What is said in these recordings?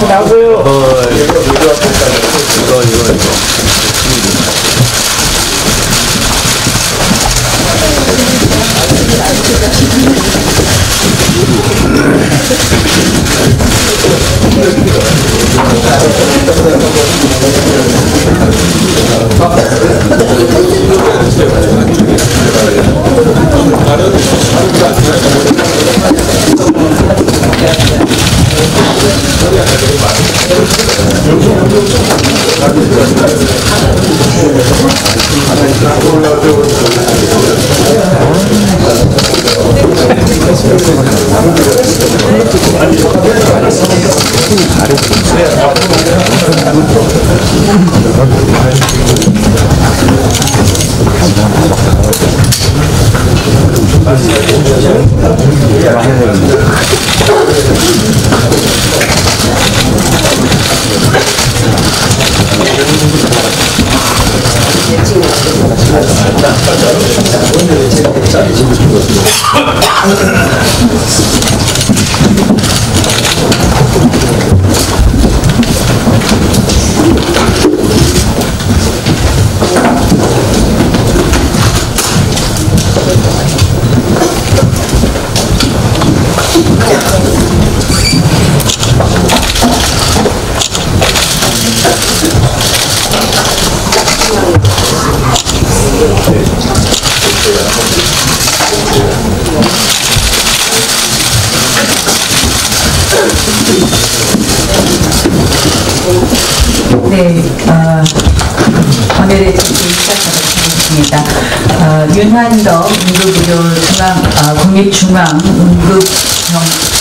나고요. 이거. 네, 오늘의 집회 시작하겠습니다. 윤한덕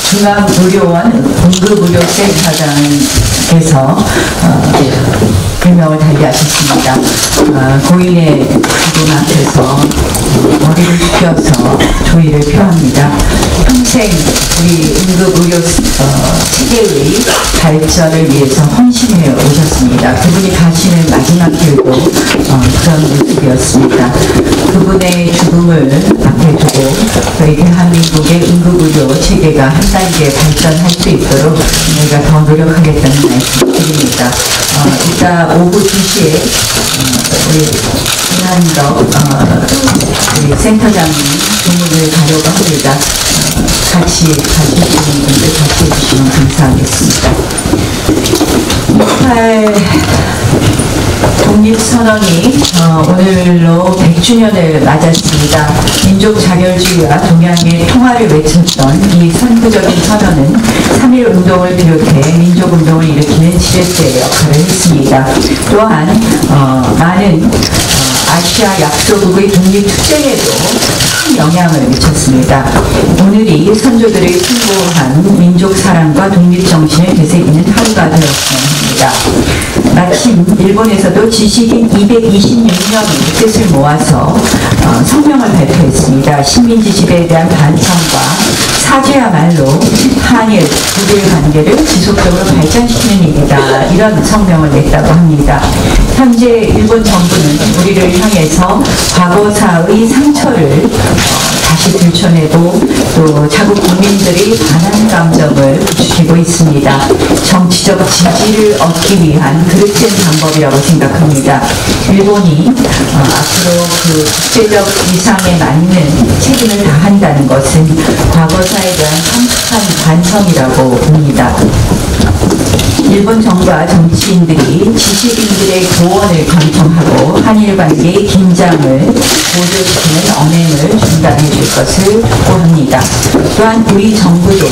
중앙의료원 응급의료센터장께서 별명을 달리하셨습니다. 고인의 죽음 앞에서 머리를 숙여서 조의를 표합니다. 평생 우리 응급의료 체계의 발전을 위해서 헌신해 오셨습니다. 그분이 가시는 마지막 길도 그런 모습이었습니다. 그분의 죽음을 앞에 두고 저희 대한민국의 응급의료 체계가 한 단계 발전할 수 있도록 저희가 더 노력하겠다는 말씀 드립니다. 이따 오후 2시에 우리 윤한덕 우리 센터장님 조문을 가려고 합니다. 같이 가주시는 분들 같이 해주시면 감사하겠습니다. 독립선언이 오늘로 100주년을 맞았습니다. 민족 자결주의와 동양의 통화를 외쳤던 이 선구적인 선언은 3.1 운동을 비롯해 민족운동을 일으키는 지렛대 역할을 했습니다. 또한 많은 아시아 약소국의 독립투쟁에도 큰 영향을 미쳤습니다. 오늘이 선조들의 숭고한 민족사랑과 독립정신을 되새기는 하루가 되었으면 합니다. 마침 일본에서도 지식인 226명이 뜻을 모아서 성명을 발표했습니다. 식민지 지배에 대한 반성과 사죄야말로 한일, 북일 관계를 지속적으로 발전시키는 일이다. 이런 성명을 냈다고 합니다. 현재 일본 정부는 우리를 향해서 과거사의 상처를 다시 들춰내고 또 자국 국민들이 반한 감정을 부추기고 있습니다. 정치적 지지를 얻기 위한 그릇된 방법이라고 생각합니다. 일본이 앞으로 그 국제적 위상에 맞는 책임을 다한다는 것은 과거사에 대한 성숙한 반성이라고 봅니다. 일본 정부와 정치인들이 지식인들의 조언을 경청하고 한일 관계의 긴장을 고조시키는 언행을 중단해 줄 것을 요구합니다. 또한 우리 정부도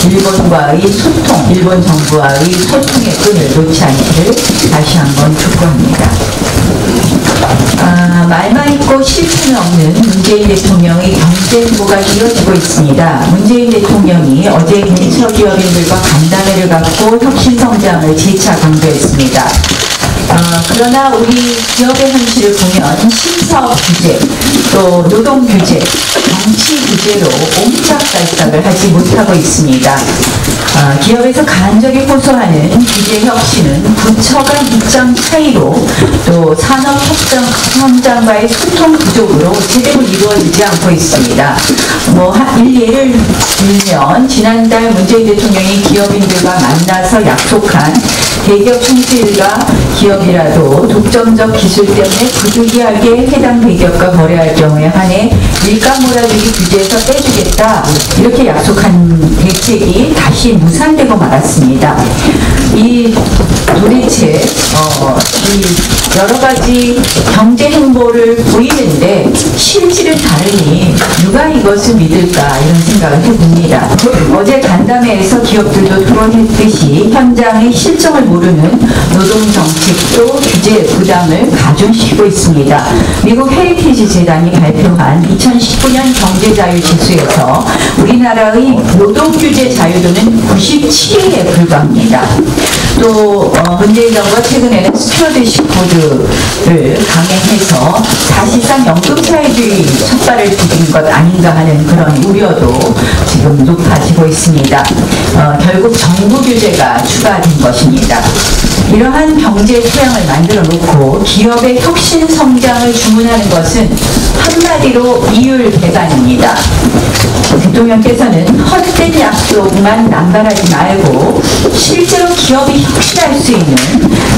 일본 정부와의 소통의 끈을 놓지 않기를 다시 한번 촉구합니다. 말만 있고 실천이 없는 문재인 대통령의 경제 행보가 이어지고 있습니다. 문재인 대통령이 어제 중소기업인들과 간담회를 갖고 혁신성장을 재차 강조했습니다. 그러나 우리 기업의 현실을 보면 신사업 규제, 또 노동 규제, 정치 규제로 옴짝달싹을 하지 못하고 있습니다. 기업에서 간절히 호소하는 규제 혁신은 부처 간 입장 차이로 또 산업 현장과의 소통 부족으로 제대로 이루어지지 않고 있습니다. 예를 들면 지난달 문재인 대통령이 기업인들과 만나서 약속한 대기업 총수일가 기업이라도 독점적 기술 때문에 부득이하게 해당 대기업과 거래할 경우에 한해 일감 몰아주기 규제에서 떼주겠다 이렇게 약속한 대책이 다시 무산되고 말았습니다. 도대체 이 여러 가지 경제 행보를 보이는데 실질은 다르니 누가 이것을 믿을까 이런 생각을 해봅니다. 어제 간담회에서 기업들도 토론했듯이 현장의 실정을 모르는 노동정책도 규제 부담을 가중시키고 있습니다. 미국 헤리티지 재단이 발표한 2019년 경제자유지수에서 우리나라의 노동규제 자유도는 97위에 불과합니다. 또 문재인 정부가 최근에는 스튜어드십 코드를 강행해서 사실상 연금사회주의 첫 발을 디딘 것 아닌가 하는 그런 우려도 지금 높아지고 있습니다. 결국 정부 규제가 추가된 것입니다. 이러한 경제 토양을 만들어 놓고 기업의 혁신 성장을 주문하는 것은 한마디로 이율 배반입니다. 대통령께서는 헛된 약속만 남발하지 말고 실제로 기업이 혁신할 수 있는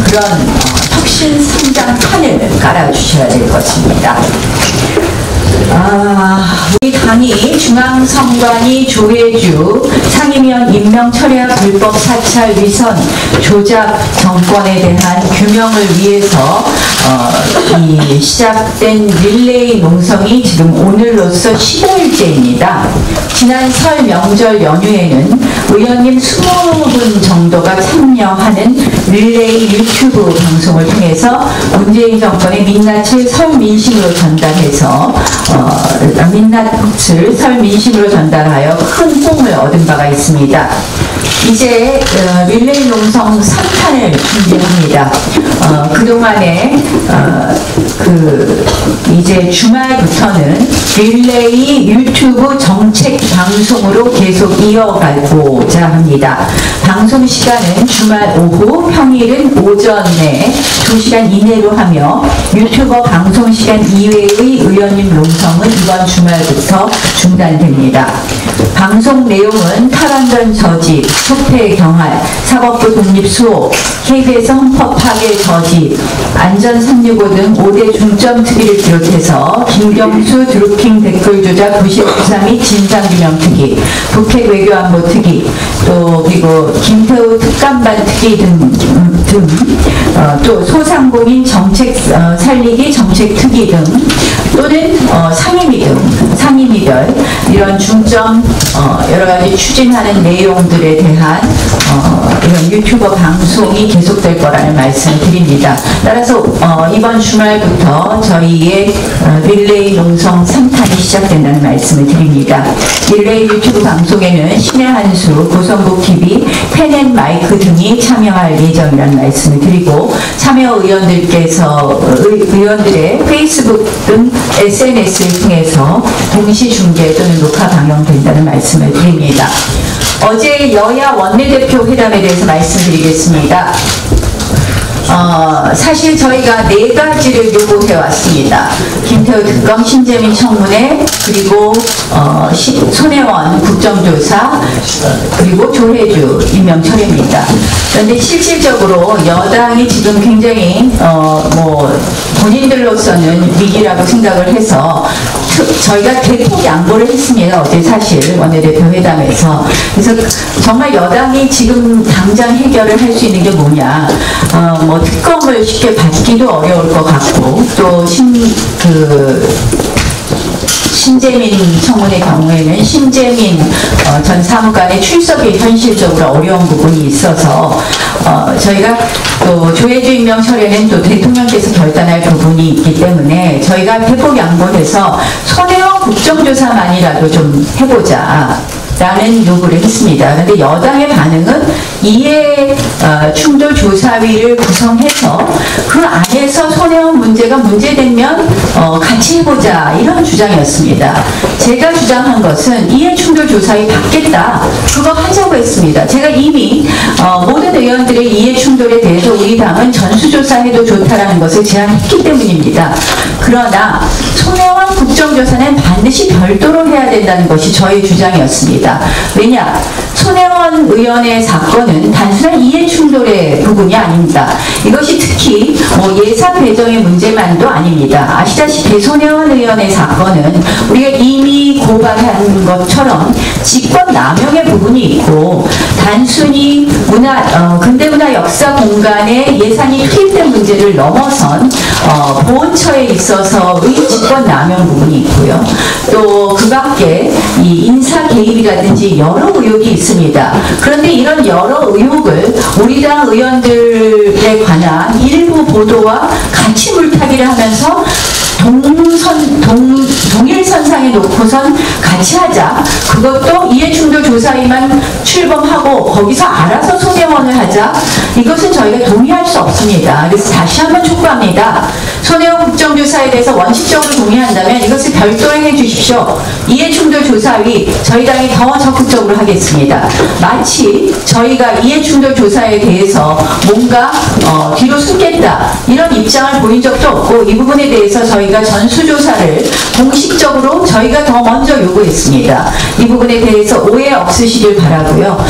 그런 혁신 성장판을 깔아주셔야 될 것입니다. 우리 당이 중앙선관위 조혜주 상임위원 임명 철야 불법 사찰 위선 조작 정권에 대한 규명을 위해서 시작된 릴레이 농성이 지금 오늘로써 15일째입니다. 지난 설 명절 연휴에는 의원님 20분 정도가 참여하는 릴레이 유튜브 방송을 통해서 문재인 정권의 민낯을 설 민심으로 전달해서 민낯을 설 민심으로 전달하여 큰 호응을 얻은 바가 있습니다. 이제 릴레이 농성 3탄을 준비합니다. 그동안에 이제 주말부터는 릴레이 유튜브 정책 방송으로 계속 이어가고자 합니다. 방송 시간은 주말 오후, 평일은 오전에 2시간 이내로 하며 유튜버 방송 시간 이외의 의원님 농성은 이번 주말부터 중단됩니다. 방송 내용은 탈원전 저지, 속폐 경할, 사법부 독립 수호, KBS 헌법 파괴 저지, 안전 365 등 5대 중점 특위를 비롯해서 김경수 드루킹 댓글 조작 99사 및 진상규명 특위, 북핵 외교안보 특위, 또 그리고 김태우 특감반 특위 또 소상공인 정책 살리기 정책 특위 등 또는 상임위별 이런 중점 여러 가지 추진하는 내용들에 대한 이런 유튜버 방송이 계속될 거라는 말씀을 드립니다. 따라서 이번 주말부터 저희의 릴레이 농성 3탄이 시작된다는 말씀을 드립니다. 릴레이 유튜브 방송에는 신의 한수, 고성국TV, 펜앤마이크 등이 참여할 예정이라는 말씀을 드리고 참여 의원들의 페이스북 등 SNS를 통해서 동시 중계 또는 녹화 방영된다는 말씀을 드립니다. 어제 여야 원내대표 회담에 대해서 말씀드리겠습니다. 사실 저희가 4가지를 요구해 왔습니다. 김태우 특검, 신재민 청문회, 그리고 손혜원 국정조사, 그리고 조혜주 임명 철회입니다. 그런데 실질적으로 여당이 지금 굉장히 본인들로서는 위기라고 생각을 해서 저희가 대폭 양보를 했습니다. 어제 사실 원내대표 회담에서. 그래서 정말 여당이 지금 당장 해결을 할 수 있는 게 뭐냐. 특검을 쉽게 받기도 어려울 것 같고 또 신재민 청문회 경우에는 신재민 전 사무관의 출석이 현실적으로 어려운 부분이 있어서 저희가 또 조혜주 임명 철회는 또 대통령께서 결단할 부분이 있기 때문에 저희가 대폭 양보해서 손혜원 국정조사만이라도 좀 해보자. 라는 요구를 했습니다. 그런데 여당의 반응은 이해 충돌 조사위를 구성해서 그 안에서 손해원 문제가 문제되면 같이 해보자 이런 주장이었습니다. 제가 주장한 것은 이해 충돌 조사위 받겠다. 그거 하자고 했습니다. 제가 이미 모든 의원들의 이해 충돌에 대해서 우리 당은 전수조사해도 좋다라는 것을 제안했기 때문입니다. 그러나 손해원 국정조사는 반드시 별도로 해야 된다는 것이 저의 주장이었습니다. 왜냐? 손혜원 의원의 사건은 단순한 이해충돌의 부분이 아닙니다. 이것이 특히 예산 배정의 문제만도 아닙니다. 아시다시피 손혜원 의원의 사건은 우리가 이미 고발한 것처럼 직권 남용의 부분이 있고 단순히 근대문화 역사 공간에 예산이 투입된 문제를 넘어선 보훈처에 있어서의 직권 남용 부분이 있고요. 또 그 밖에 이 인사 개입이라든지 여러 의혹이 있습니다. 그런데 이런 여러 의혹을 우리 당 의원들에 관한 일부 보도와 같이 물타기를 하면서 동일선상에 놓고선 같이 하자. 그것도 이해충돌 조사위만 출범하고 거기서 알아서 손혜원을 하자. 이것은 저희가 동의할 수 없습니다. 그래서 다시 한번 촉구합니다. 손혜원 국정조사에 대해서 원칙적으로 동의한다면 이것을 별도로 해주십시오. 이해충돌 조사위 저희 당이 더 적극적으로 하겠습니다. 마치 저희가 이해충돌 조사에 대해서 뭔가 뒤로 숨겠다 이런 입장을 보인 적도 없고 이 부분에 대해서 저희가 전수조사를 공식적으로 저희가 더 먼저 요구했습니다. 이 부분에 대해서 오해 없으시길 바라고요.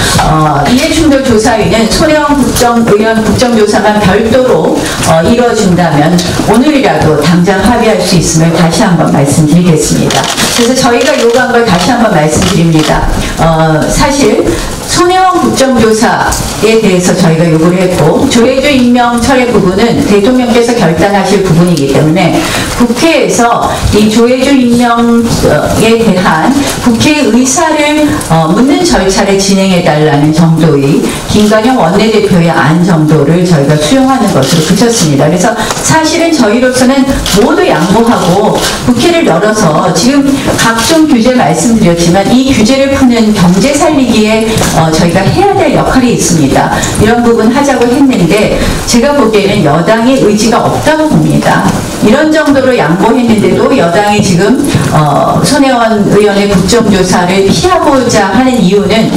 이해충돌 조사위는 손혜원 의원 국정조사만 별도로 이뤄준다면 오늘이라도 당장 합의할 수 있음을 다시 한번 말씀드리겠습니다. 그래서 저희가 요구한 걸 다시 한번 말씀드립니다. 사실 손혜원 국정조사에 대해서 저희가 요구를 했고 조혜주 임명 철회 부분은 대통령께서 결단하실 부분이기 때문에 국회에서 이 조혜주 임명에 대한 국회 의사를 묻는 절차를 진행해달라는 정도의 김관영 원내대표의 안 정도를 저희가 수용하는 것으로 그쳤습니다. 그래서 사실은 저희로서는 모두 양보하고 국회를 열어서 지금 각종 규제 말씀드렸지만 이 규제를 푸는 경제 살리기에 저희가 해야 될 역할이 있습니다. 이런 부분 하자고 했는데 제가 보기에는 여당의 의지가 없다고 봅니다. 이런 정도로 양보했는데도 여당이 지금 손혜원 의원의 국정조사를 피하고자 하는 이유는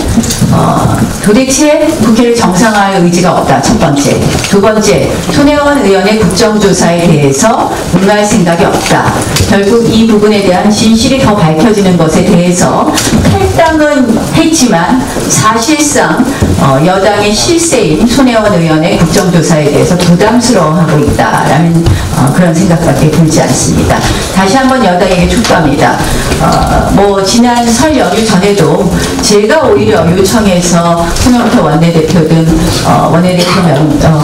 도대체 국회를 정상화할 의지가 없다. 첫 번째. 두 번째, 손혜원 의원의 국정조사에 대해서 응할 생각이 없다. 결국 이 부분에 대한 진실이 더 밝혀지는 것에 대해서 탈당은 했지만 사실상 여당의 실세인 손혜원 의원의 국정조사에 대해서 부담스러워하고 있다라는 그런 생각밖에 들지 않습니다. 다시 한번 여당에게 촉구합니다. 지난 설 연휴 전에도 제가 오히려 요청해서 손영표 원내대표 등 원내대표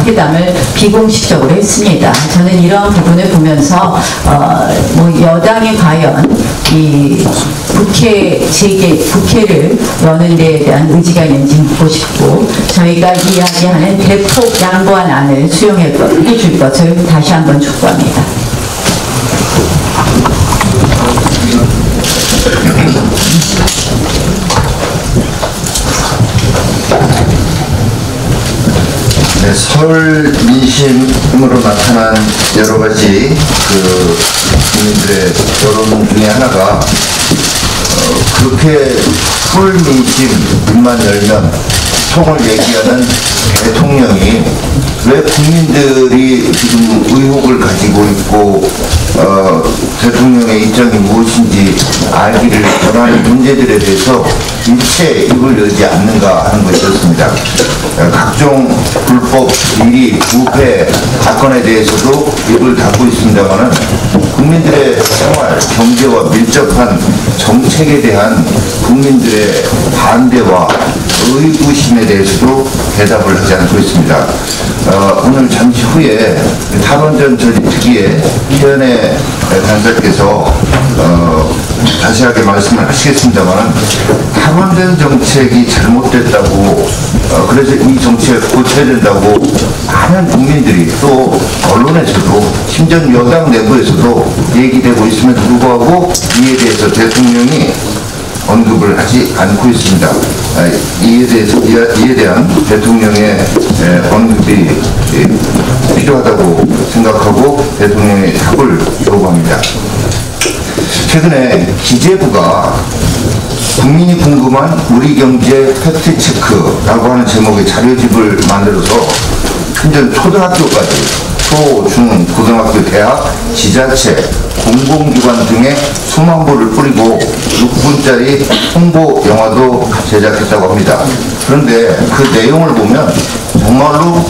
회담을 비공식적으로 했습니다. 저는 이런 부분을 보면서 여당이 과연 이 국회를 여는 데에 대한 의지가 있는지 묻고 싶고 저희가 이야기하는 대폭 양보한 안을 수용해 줄 것을 다시 한번 촉구합니다. 네, 설 민심으로 나타난 여러 가지 국민들의 여론 중에 하나가 그렇게 설 민심만 열면 통을 얘기하는 대통령이 왜 국민들이 지금 의혹을 가지고 있고 대통령의 입장이 무엇인지 알기를 원하는 문제들에 대해서 일체 입을 열지 않는가 하는 것이었습니다. 각종 불법, 비리, 부패 사건에 대해서도 입을 닫고 있습니다만은 국민들의 생활, 경제와 밀접한 정책에 대한 국민들의 반대와 의구심에 대해서도 대답을 하지 않고 있습니다. 오늘 잠시 후에 탈원전 처리 특위에 최현애 단사께서 자세하게 말씀을 하시겠습니다만 탈원전 정책이 잘못됐다고 그래서 이 정책을 고쳐야 된다고 많은 국민들이 또 언론에서도 심지어 여당 내부에서도 얘기되고 있음에도 불구하고 이에 대해서 대통령이 언급을 하지 않고 있습니다. 이에 대한 대통령의 언급이 필요하다고 생각하고 대통령의 답을 요구합니다. 최근에 기재부가 국민이 궁금한 우리 경제 팩트체크라고 하는 제목의 자료집을 만들어서 현재 초등학교까지 초, 중, 고등학교, 대학, 지자체, 공공기관 등에 수만 부를 뿌리고 6분짜리 홍보 영화도 제작했다고 합니다. 그런데 그 내용을 보면 정말로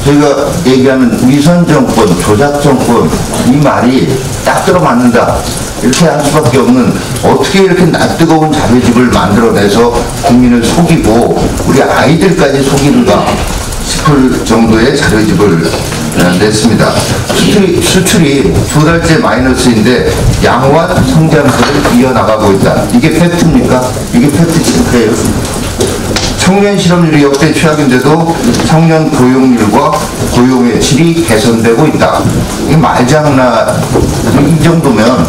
저희가 얘기하는 위선정권, 조작정권 이 말이 딱 들어맞는다 이렇게 할 수밖에 없는, 어떻게 이렇게 낯뜨거운 자료집을 만들어내서 국민을 속이고 우리 아이들까지 속이는가 싶을 정도의 자료집을 냈습니다. 수출이 2달째 마이너스인데 양호한 성장세를 이어나가고 있다. 이게 팩트입니까? 이게 팩트체크예요. 청년 실업률이 역대 최악인데도 청년 고용률과 고용의 질이 개선되고 있다. 이 말장난, 이 정도면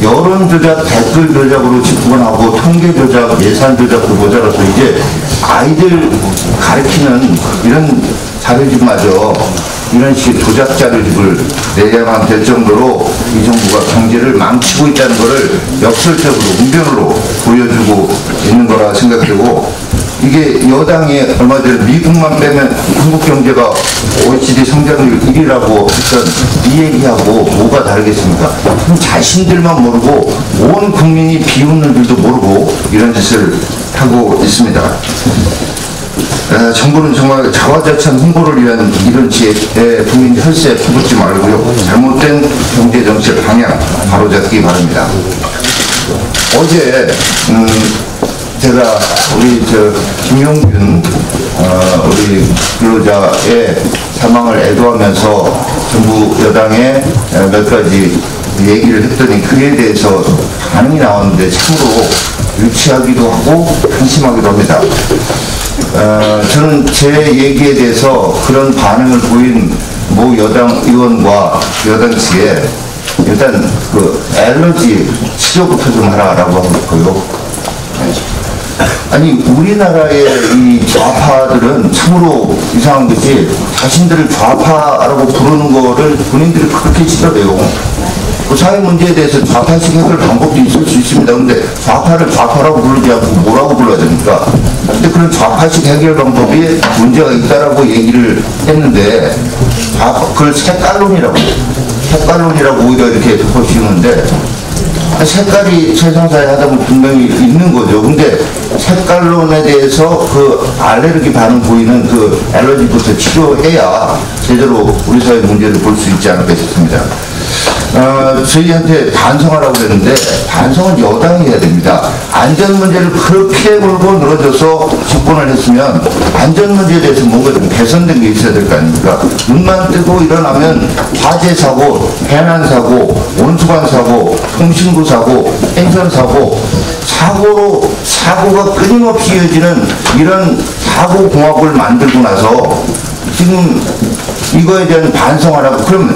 여론 조작, 댓글 조작으로 집권하고 통계 조작, 예산 조작도 모자라서 이제 아이들 가르치는 이런 자료집마저 이런 식의 조작 자료집을 내야만 될 정도로 이 정부가 경제를 망치고 있다는 것을 역설적으로 웅변으로 보여주고 있는 거라 생각되고, 이게 여당이 얼마 전에 미국만 빼면 한국 경제가 OECD 성장률 1위라고 했던 이 얘기하고 뭐가 다르겠습니까? 자신들만 모르고 온 국민이 비웃는 줄도 모르고 이런 짓을 하고 있습니다. 정부는 정말 자화자찬 홍보를 위한 이런 지에 국민 혈세에 퍼붓지 말고요. 잘못된 경제정책 방향 바로잡기 바랍니다. 어제 제가 우리 김용균 우리 근로자의 사망을 애도하면서 정부 여당에 몇 가지 얘기를 했더니 그에 대해서 반응이 나왔는데 참으로 유치하기도 하고 한심하기도 합니다. 저는 제 얘기에 대해서 그런 반응을 보인 모 여당 의원과 여당 측에 일단 그 알러지 치료부터 좀 하라라고 하고요. 아니 우리나라의 이 좌파들은 참으로 이상한 것이 자신들을 좌파라고 부르는 거를 본인들이 그렇게 싫어해요. 그 사회 문제에 대해서 좌파식 해결 방법도 있을 수 있습니다. 근데 좌파를 좌파라고 부르지 않고 뭐라고 불러야 됩니까? 근데 그런 좌파식 해결 방법이 문제가 있다라고 얘기를 했는데 그걸 색깔론이라고 오히려 이렇게 덮어씌우는데, 색깔이 세상사에 하다 보면 분명히 있는 거죠. 근데 색깔론에 대해서 그 알레르기 반응 보이는 그 알러지부터 치료해야 제대로 우리 사회 문제를 볼 수 있지 않을까 싶습니다. 저희한테 반성하라고 그랬는데 반성은 여당이 해야 됩니다. 안전 문제를 그렇게 몰고 늘어져서 집권을 했으면 안전 문제에 대해서 뭔가 좀 개선된 게 있어야 될 거 아닙니까? 눈만 뜨고 일어나면 화재 사고, 해난 사고, 온수관 사고, 통신구 사고, 행선 사고, 사고가 끊임없이 이어지는 이런 사고 공학을 만들고 나서 지금 이거에 대한 반성하라고. 그러면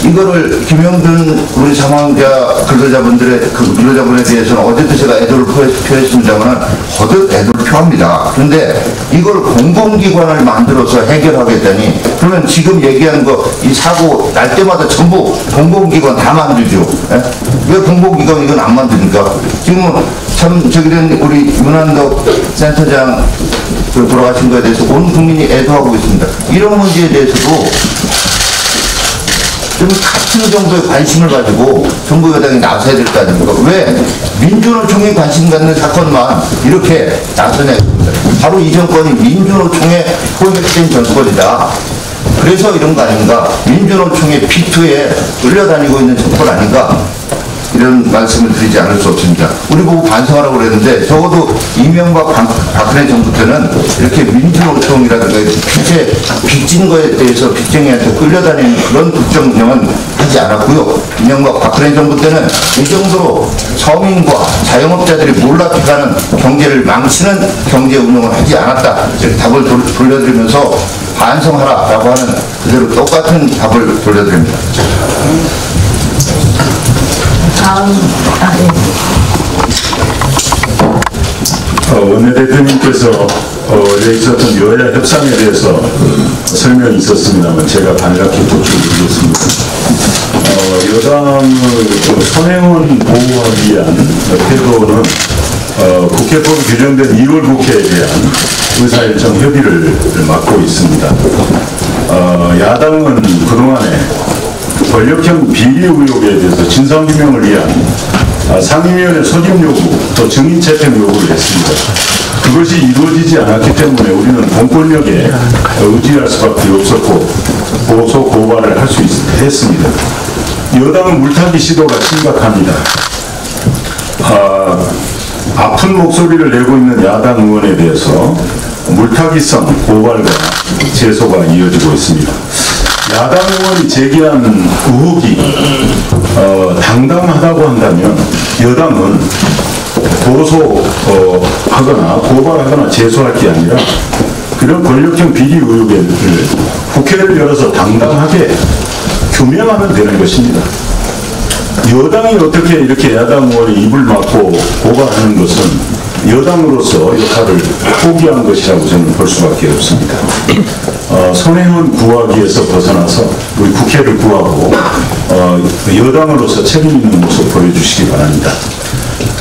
이거를 김영준 우리 사망자 근로자분에 대해서는 어제도 제가 애도를 표했습니다만 거듭 애도를 표합니다. 그런데 이걸 공공기관을 만들어서 해결하겠다니, 그러면 지금 얘기한 거 이 사고 날 때마다 전부 공공기관 다 만들죠. 예? 왜 공공기관 이건 안 만듭니까? 지금 참 저기는 우리 문한덕 센터장 돌아가신 거에 대해서 온 국민이 애도하고 있습니다. 이런 문제에 대해서도 좀 같은 정도의 관심을 가지고 정부 여당이 나서야 될 거 아닙니까? 왜 민주노총에 관심 갖는 사건만 이렇게 나서냐 했습니다. 바로 이 정권이 민주노총에 포획된 정권이다. 그래서 이런 거 아닌가? 민주노총의 P2에 끌려다니고 있는 정권 아닌가? 이런 말씀을 드리지 않을 수 없습니다. 우리 보고 반성하라고 그랬는데 적어도 이명박 박근혜 정부 때는 이렇게 민주노총이라든가 빚진 거에 대해서 빚쟁이한테 끌려다니는 그런 국정운영은 하지 않았고요. 이명박 박근혜 정부 때는 이 정도로 서민과 자영업자들이 몰락해가는 경제를 망치는 경제 운영을 하지 않았다. 이렇게 답을 돌려드리면서 반성하라라고 하는 그대로 똑같은 답을 돌려드립니다. 네. 원내대표님께서 어제 있었던 여야 협상에 대해서 설명이 있었습니다만 제가 반갑게 보충드리겠습니다. 여당의 선행원 보호하기 위한 태도는 국회법 규정된 2월 국회에 대한 의사일정 협의를 맡고 있습니다. 야당은 그동안에 권력형 비리 의혹에 대해서 진상규명을 위한 상임위원회 소집 요구 또 증인 채택 요구를 했습니다. 그것이 이루어지지 않았기 때문에 우리는 공권력에 의지할 수밖에 없었고 고소 고발을 할 수 했습니다. 여당은 물타기 시도가 심각합니다. 아픈 목소리를 내고 있는 야당 의원에 대해서 물타기성 고발과 제소가 이어지고 있습니다. 야당 의원이 제기한 의혹이 당당하다고 한다면 여당은 고소하거나 고발하거나 제소할 게 아니라 그런 권력형 비리 의혹을 국회를 열어서 당당하게 규명하면 되는 것입니다. 여당이 어떻게 이렇게 야당 의원이 입을 막고 고발하는 것은 여당으로서 역할을 포기한 것이라고 저는 볼 수밖에 없습니다. 선행원 구하기에서 벗어나서 우리 국회를 구하고 여당으로서 책임 있는 모습 보여주시기 바랍니다.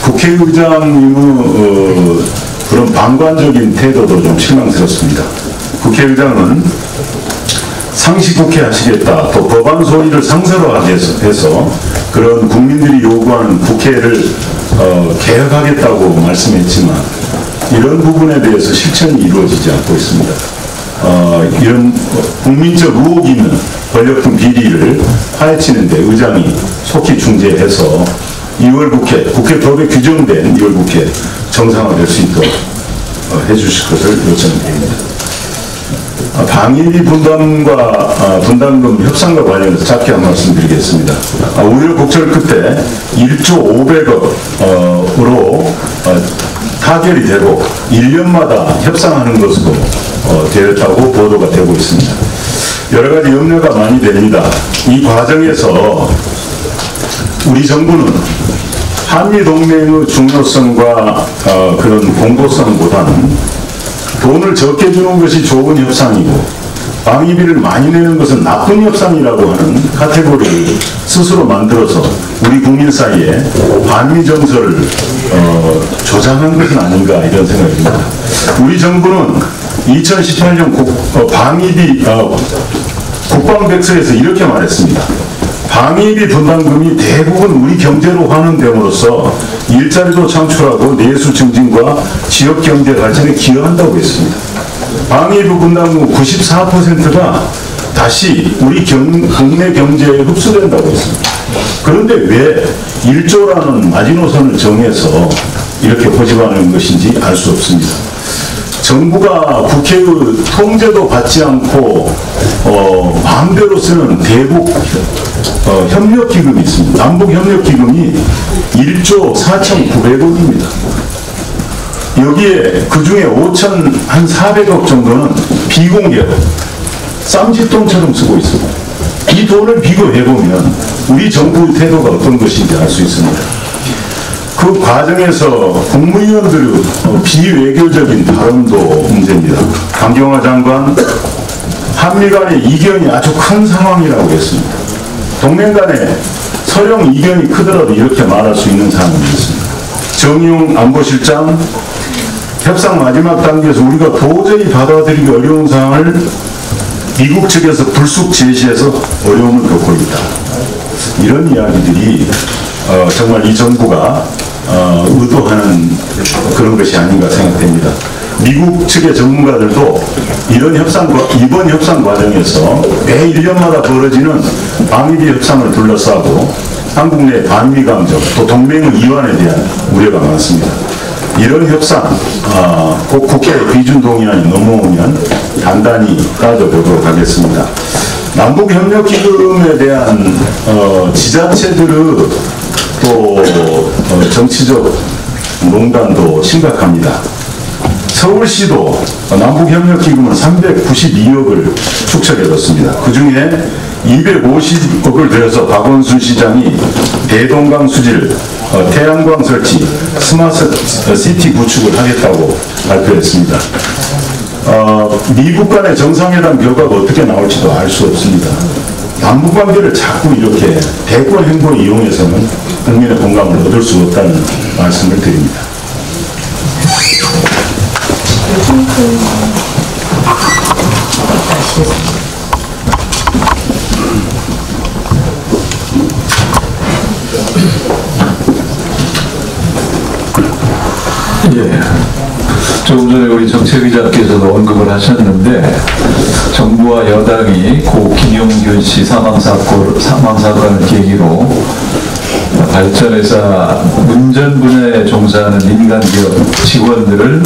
국회의장님의 그런 방관적인 태도도 좀 실망스럽습니다. 국회의장은 상시국회 하시겠다, 또 법안 소위를 상설화하게 해서 그런 국민들이 요구하는 국회를 개혁하겠다고 말씀했지만 이런 부분에 대해서 실천이 이루어지지 않고 있습니다. 이런 국민적 의혹이 있는 권력형 비리를 파헤치는데 의장이 속히 중재해서 2월 국회법에 규정된 2월 국회 정상화될 수 있도록 해주실 것을 요청드립니다. 방위비 분담금 협상과 관련해서 짧게 한 말씀 드리겠습니다. 5.16 국절 끝에 1조 500억으로 타결이 되고 1년마다 협상하는 것으로 되었다고 보도가 되고 있습니다. 여러 가지 염려가 많이 됩니다. 이 과정에서 우리 정부는 한미동맹의 중요성과 그런 공고성보다는 돈을 적게 주는 것이 좋은 협상이고 방위비를 많이 내는 것은 나쁜 협상이라고 하는 카테고리를 스스로 만들어서 우리 국민 사이에 반미 정서를 조장한 것은 아닌가 이런 생각이 듭니다. 우리 정부는 2018년 방위비 국방백서에서 이렇게 말했습니다. 방위비 분담금이 대부분 우리 경제로 환원됨으로써 일자리도 창출하고 내수 증진과 지역 경제 발전에 기여한다고 했습니다. 방위비 분담금 94%가 다시 우리 국내 경제에 흡수된다고 했습니다. 그런데 왜 1조라는 마지노선을 정해서 이렇게 고집하는 것인지 알 수 없습니다. 정부가 국회의 통제도 받지 않고 마음대로 쓰는 대북 협력기금이 있습니다. 남북협력기금이 1조 4,900억입니다. 여기에 그중에 5,400억 정도는 비공개로 쌈짓돈처럼 쓰고 있습니다. 이 돈을 비교해보면 우리 정부의 태도가 어떤 것인지 알 수 있습니다. 그 과정에서 국무위원들의 비외교적인 발언도 문제입니다. 강경화 장관, 한미 간의 이견이 아주 큰 상황이라고 했습니다. 동맹 간에 서령 이견이 크더라도 이렇게 말할 수 있는 상황이 있습니다. 정의용 안보실장, 협상 마지막 단계에서 우리가 도저히 받아들이기 어려운 상황을 미국 측에서 불쑥 제시해서 어려움을 겪고 있다. 이런 이야기들이 정말 이 정부가 의도하는 그런 것이 아닌가 생각됩니다. 미국 측의 전문가들도 이번 협상 과정에서 매 1년마다 벌어지는 방위비 협상을 둘러싸고 한국 내 반미 감정 또 동맹의 이완에 대한 우려가 많습니다. 이런 협상 꼭 국회 비준 동의안이 넘어오면 단단히 따져보도록 하겠습니다. 남북협력기금에 대한 지자체들의 또 정치적 농단도 심각합니다. 서울시도 남북협력기금은 392억을 축적해뒀습니다. 그 중에 250억을 들여서 박원순 시장이 대동강 수질, 태양광 설치, 스마트 시티 구축을 하겠다고 발표했습니다. 미국 간의 정상회담 결과가 어떻게 나올지도 알 수 없습니다. 남북관계를 자꾸 이렇게 대권 행보를 이용해서는 국민의 공감을 얻을 수 없다는 말씀을 드립니다. 예. 조금 전에 우리 정책위자께서도 언급을 하셨는데 정부와 여당이 고 김용균 씨 사망사건을 계기로 발전회사 운전 분야에 종사하는 민간기업 직원들을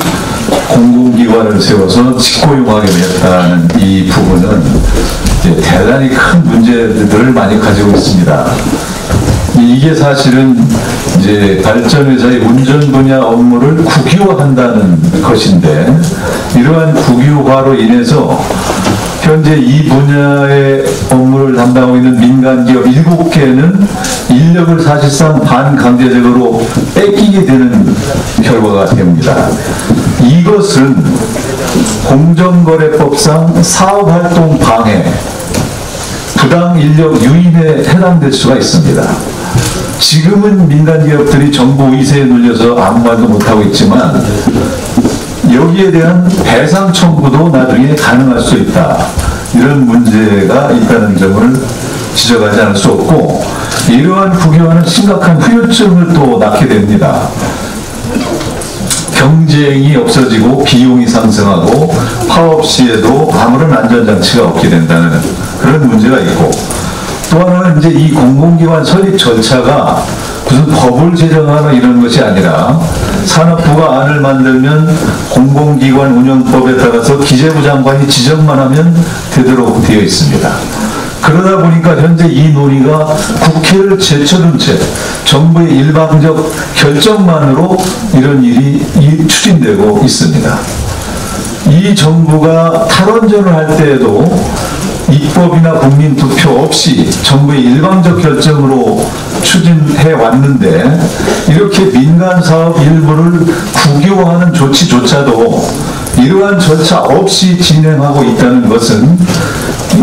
공공기관을 세워서 직고용하게 됐다는 이 부분은 대단히 큰 문제들을 많이 가지고 있습니다. 이게 사실은 이제 발전회사의 운전 분야 업무를 국유화한다는 것인데, 이러한 국유화로 인해서 현재 이 분야의 업무를 담당하고 있는 민간기업 7개는 인력을 사실상 반강제적으로 뺏기게 되는 결과가 됩니다. 이것은 공정거래법상 사업활동 방해, 부당 인력 유인에 해당될 수가 있습니다. 지금은 민간기업들이 정부 의세에 눌려서 아무 말도 못하고 있지만 여기에 대한 배상 청구도 나중에 가능할 수 있다. 이런 문제가 있다는 점을 지적하지 않을 수 없고, 이러한 국유화는 심각한 후유증을 또 낳게 됩니다. 경쟁이 없어지고 비용이 상승하고 파업 시에도 아무런 안전장치가 없게 된다는 그런 문제가 있고, 또 하나는 이제 이 공공기관 설립 절차가 무슨 법을 제정하는 이런 것이 아니라 산업부가 안을 만들면 공공기관 운영법에 따라서 기재부 장관이 지정만 하면 되도록 되어 있습니다. 그러다 보니까 현재 이 논의가 국회를 제쳐둔 채 정부의 일방적 결정만으로 이런 일이 추진되고 있습니다. 이 정부가 탈원전을 할 때에도 입법이나 국민투표 없이 정부의 일방적 결정으로 추진해 왔는데, 이렇게 민간사업 일부를 국유화하는 조치조차도 이러한 절차 없이 진행하고 있다는 것은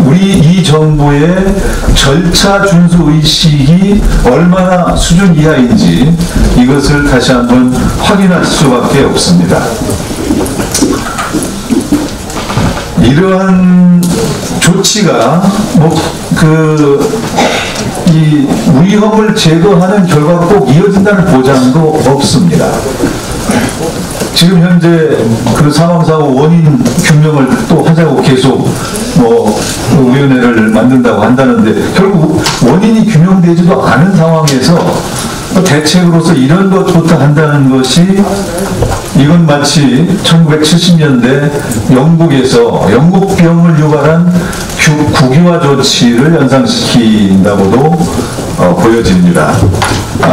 우리 이 정부의 절차 준수 의식이 얼마나 수준 이하인지 이것을 다시 한번 확인할 수밖에 없습니다. 이러한 조치가 이 위험을 제거하는 결과로 꼭 이어진다는 보장도 없습니다. 지금 현재 그 사망사고 원인 규명을 또 하자고 계속 위원회를 만든다고 한다는데, 결국 원인이 규명되지도 않은 상황에서 대책으로서 이런 것부터 한다는 것이, 이건 마치 1970년대 영국에서 영국병을 유발한 국유화 조치를 연상시킨다고도 보여집니다.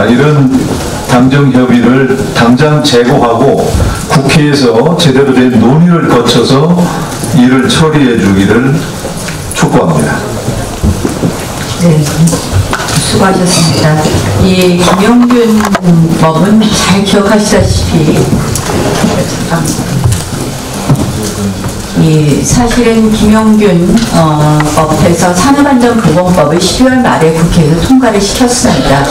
이런 당정협의를 당장 제고하고 국회에서 제대로 된 논의를 거쳐서 이를 처리해 주기를 촉구합니다. 네, 수고하셨습니다. 이 김용균 법은 잘 기억하시다시피 사실은 김용균 법에서 산업안전보건법을 12월 말에 국회에서 통과를 시켰습니다.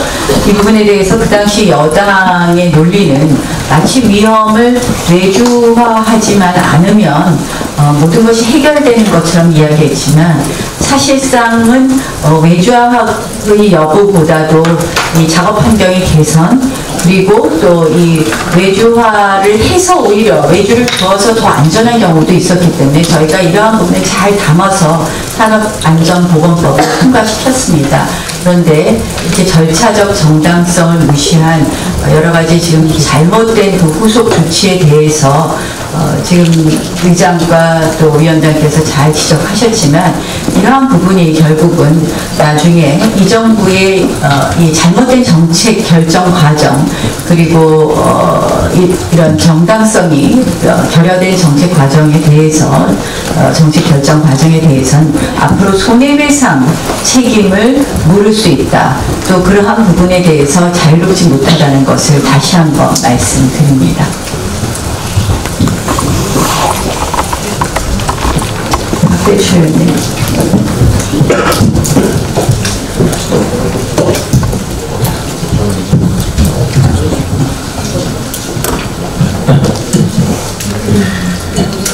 이 부분에 대해서 그 당시 여당의 논리는 마치 위험을 외주화하지만 않으면 모든 것이 해결되는 것처럼 이야기했지만, 사실상은 외주화의 여부보다도 이 작업 환경의 개선, 그리고 또 이 외주화를 해서 오히려 외주를 두어서 더 안전한 경우도 있었기 때문에 저희가 이러한 부분을 잘 담아서 산업안전보건법을 통과시켰습니다. 그런데 이렇게 절차적 정당성을 무시한 여러 가지 지금 잘못된 그 후속 조치에 대해서 지금 의장과 또 위원장께서 잘 지적하셨지만 이러한 부분이 결국은 나중에 이 정부의 이 잘못된 정책 결정 과정 그리고 이런 정당성이 결여된 정책 과정에 대해서 정책 결정 과정에 대해서는 앞으로 손해배상 책임을 물을 수 있다. 또 그러한 부분에 대해서 자유롭지 못하다는 것을 다시 한번 말씀드립니다. 박대출 의원님.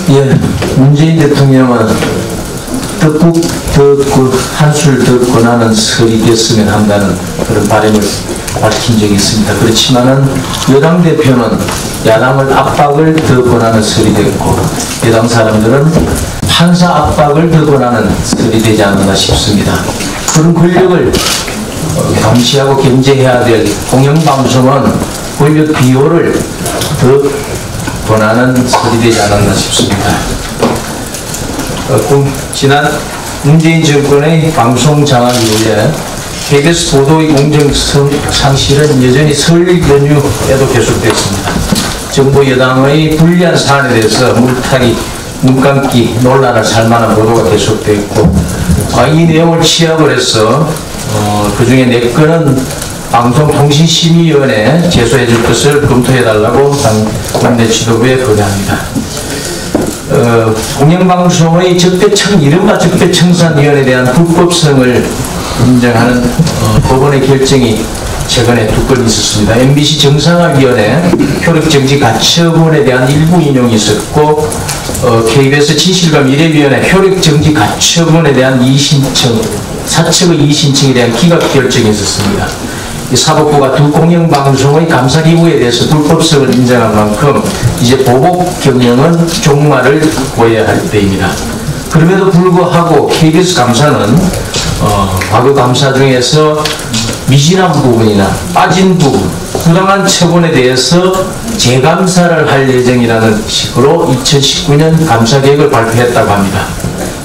예, 문재인 대통령은 듣고 한술 더 권하는 설이 됐으면 한다는 그런 바람을 밝힌 적이 있습니다. 그렇지만은 여당 대표는 야당을 압박을 더 권하는 설이 됐고 여당 사람들은 판사 압박을 더 권하는 설이 되지 않나 싶습니다. 그런 권력을 감시하고 견제해야 될 공영방송은 권력 비호를 더 권하는 설이 되지 않았나 싶습니다. 지난 문재인 정권의 방송 장악 이후에 KBS 보도의 공정성 상실은 여전히 설 연휴에도 계속됐습니다. 정부 여당의 불리한 사안에 대해서 물타기, 눈감기, 논란을 살만한 보도가 계속됐고 이 내용을 취합을 해서 그중에 4건은 방송통신심의위원회에 제소해 줄 것을 검토해달라고 당내 지도부에 건의합니다. 공영방송의 이른바 적폐청산위원회에 대한 불법성을 인정하는 법원의 결정이 최근에 2건 있었습니다. MBC 정상화위원회 효력정지가처분에 대한 일부 인용이 있었고 KBS 진실과미래위원회 효력정지가처분에 대한 2신청, 사측의 2신청에 대한 기각 결정이 있었습니다. 사법부가 두 공영방송의 감사기구에 대해서 불법성을 인정한 만큼 이제 보복 경영은 종말을 보여야 할 때입니다. 그럼에도 불구하고 KBS 감사는 과거 감사 중에서 미진한 부분이나 빠진 부분, 부당한 처분에 대해서 재감사를 할 예정이라는 식으로 2019년 감사 계획을 발표했다고 합니다.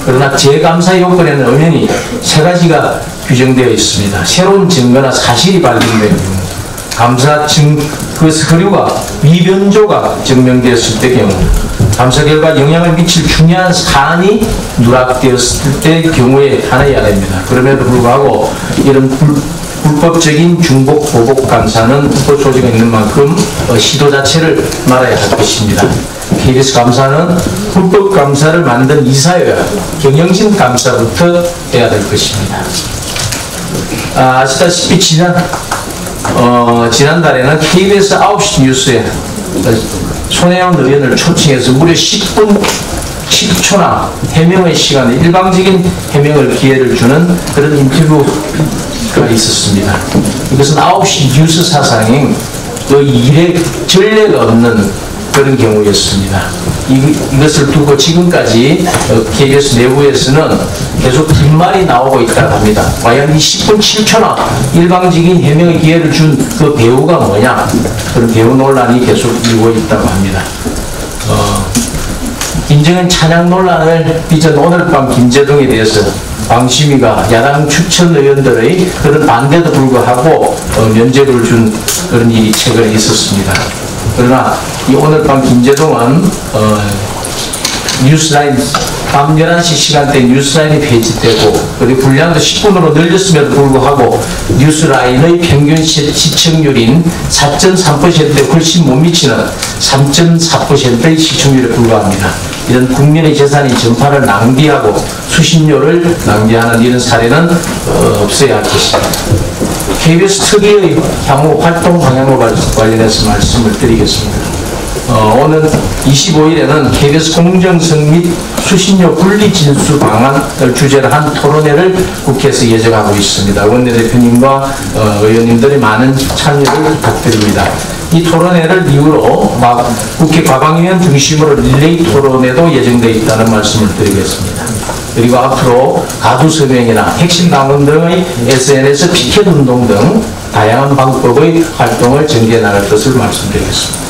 그러나 재감사 요건에는 엄연히 3가지가 규정되어 있습니다. 새로운 증거나 사실이 발견된 경우, 감사 그 서류가 위변조가 증명되었을 때 경우, 감사 결과 영향을 미칠 중요한 사안이 누락되었을 때 경우에 한해야 됩니다. 그럼에도 불구하고 이런 불법적인 중복 보복 감사는 불법 소지가 있는 만큼 시도 자체를 말아야 할 것입니다. KBS 감사는 불법 감사를 만든 이사회와 경영진 감사부터 해야 될 것입니다. 아시다시피 지난달에는 KBS 9시 뉴스에 손혜원 의원을 초청해서 무려 10초나 해명의 시간에 일방적인 해명을 기회를 주는 그런 인터뷰가 있었습니다. 이것은 9시 뉴스 사상에 이래 전례가 없는 그런 경우였습니다. 이것을 두고 지금까지 KBS 내부에서는 계속 뒷말이 나오고 있다고 합니다. 과연 이 10분 7초나 일방적인 해명의 기회를 준 그 배우가 뭐냐, 그런 배우 논란이 계속 일고 있다고 합니다. 김정은 찬양 논란을 빚은 오늘 밤 김재동에 대해서 방심위가 야당 추천 의원들의 그런 반대도 불구하고 면죄부를 준 그런 일이 최근에 있었습니다. 그러나 이 오늘 밤 김재동은 뉴스라인 밤 11시 시간대 뉴스라인이 폐지되고 그리고 분량도 10분으로 늘렸음에도 불구하고 뉴스라인의 평균 시청률인 4.3%에 훨씬 못 미치는 3.4%의 시청률에 불과합니다. 이런 국민의 재산인 전파를 낭비하고 수신료를 낭비하는 이런 사례는 없어야 할 것입니다. KBS 특위의 향후 활동 방향과 관련해서 말씀을 드리겠습니다. 오늘 25일에는 KBS 공정성 및 수신료 분리 진수 방안을 주제로 한 토론회를 국회에서 예정하고 있습니다. 원내대표님과 의원님들의 많은 참여를 부탁드립니다. 이 토론회를 이후로 국회 과방위원 중심으로 릴레이 토론회도 예정되어 있다는 말씀을 드리겠습니다. 그리고 앞으로 가두서명이나 핵심 당원 등의 SNS 피켓 운동 등 다양한 방법의 활동을 전개해 나갈 것을 말씀드리겠습니다.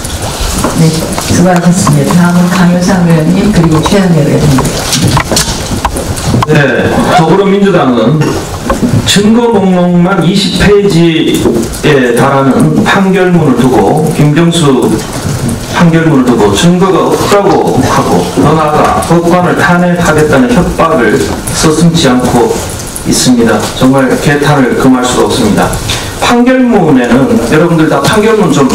네, 수고하셨습니다. 다음은 강효상 의원님 그리고 최현배 의원님. 네, 더불어민주당은 증거 목록만 20페이지에 달하는 판결문을 두고 김경수 판결문을 두고 증거가 없다고 하고 더 나아가 법관을 탄핵하겠다는 협박을 서슴지 않고 있습니다. 정말 개탄을 금할 수가 없습니다. 판결문에는 여러분들 다 판결문 좀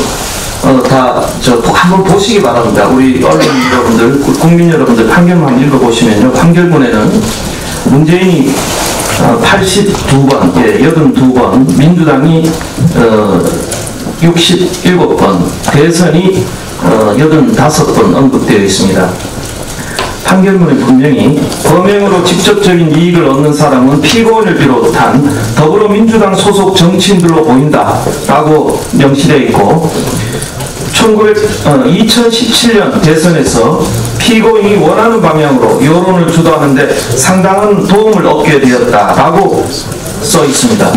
한번 보시기 바랍니다. 우리 언론 여러분들, 국민 여러분들 판결문 한번 읽어보시면요. 판결문에는 문재인이 82번, 82번, 민주당이 67번, 대선이 85번 언급되어 있습니다. 판결문에 분명히 범행으로 직접적인 이익을 얻는 사람은 피고인을 비롯한 더불어민주당 소속 정치인들로 보인다 라고 명시되어 있고 2017년 대선에서 피고인이 원하는 방향으로 여론을 주도하는데 상당한 도움을 얻게 되었다라고 써 있습니다.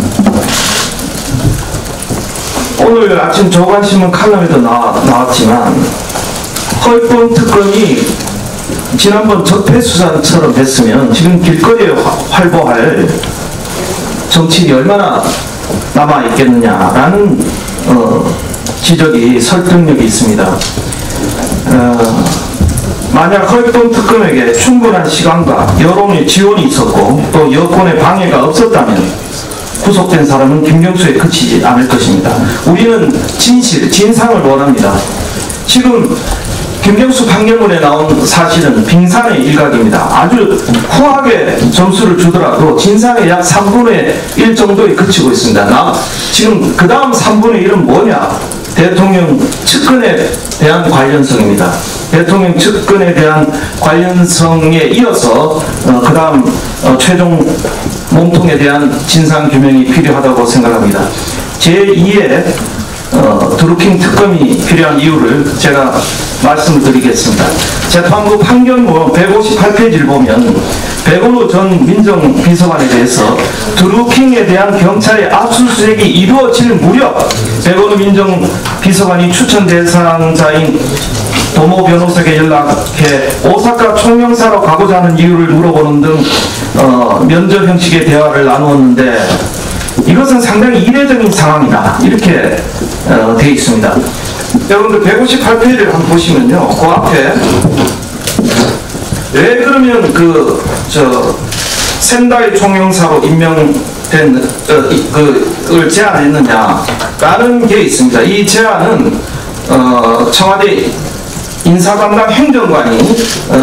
오늘 아침 조간신문 칼럼에도 나왔지만 허위범 특검이 지난번 적폐수사처럼 됐으면 지금 길거리에 활보할 정치인이 얼마나 남아있겠느냐라는 지적이 설득력이 있습니다. 만약 허위범 특검에게 충분한 시간과 여론의 지원이 있었고 또 여권의 방해가 없었다면 구속된 사람은 김경수에 그치지 않을 것입니다. 우리는 진상을 원합니다. 지금 김경수 판결문에 나온 사실은 빙산의 일각입니다. 아주 후하게 점수를 주더라도 진상의 약 3분의 1 정도에 그치고 있습니다. 지금 그 다음 3분의 1은 뭐냐? 대통령 측근에 대한 관련성입니다. 대통령 측근에 대한 관련성에 이어서 그 다음 최종 몸통에 대한 진상규명이 필요하다고 생각합니다. 제2의 드루킹 특검이 필요한 이유를 제가 말씀을 드리겠습니다. 재판부 판결문 158페이지를 보면 백원우 전 민정비서관에 대해서 드루킹에 대한 경찰의 압수수색이 이루어질 무렵 백원우 민정비서관이 추천 대상자인 도모 변호사에게 연락해 오사카 총영사로 가고자 하는 이유를 물어보는 등 면접 형식의 대화를 나누었는데 이것은 상당히 이례적인 상황이다. 이렇게 되어 있습니다. 여러분들 158페이지를 한번 보시면요. 그 앞에 왜 그러면 센다이 총영사로 임명된 그걸 제안했느냐라는 게 있습니다. 이 제안은 청와대 인사담당 행정관이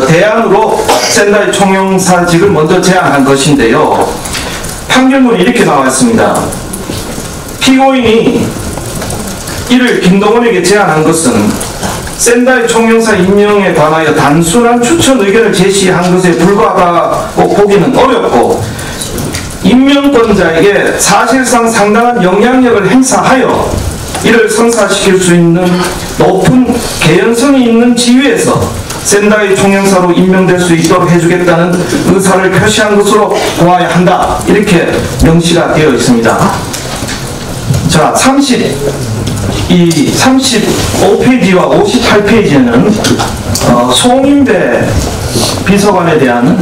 대안으로 센다이 총영사직을 먼저 제안한 것인데요. 판결문에 이렇게 나와 있습니다. 피고인이 이를 김동원에게 제안한 것은 센다이 총영사 임명에 관하여 단순한 추천 의견을 제시한 것에 불과하다고 보기는 어렵고 임명권자에게 사실상 상당한 영향력을 행사하여 이를 성사시킬 수 있는 높은 개연성이 있는 지위에서 센다이 총영사로 임명될 수 있도록 해주겠다는 의사를 표시한 것으로 보아야 한다. 이렇게 명시가 되어 있습니다. 자, 35페이지와 58페이지에는 송인배 비서관에 대한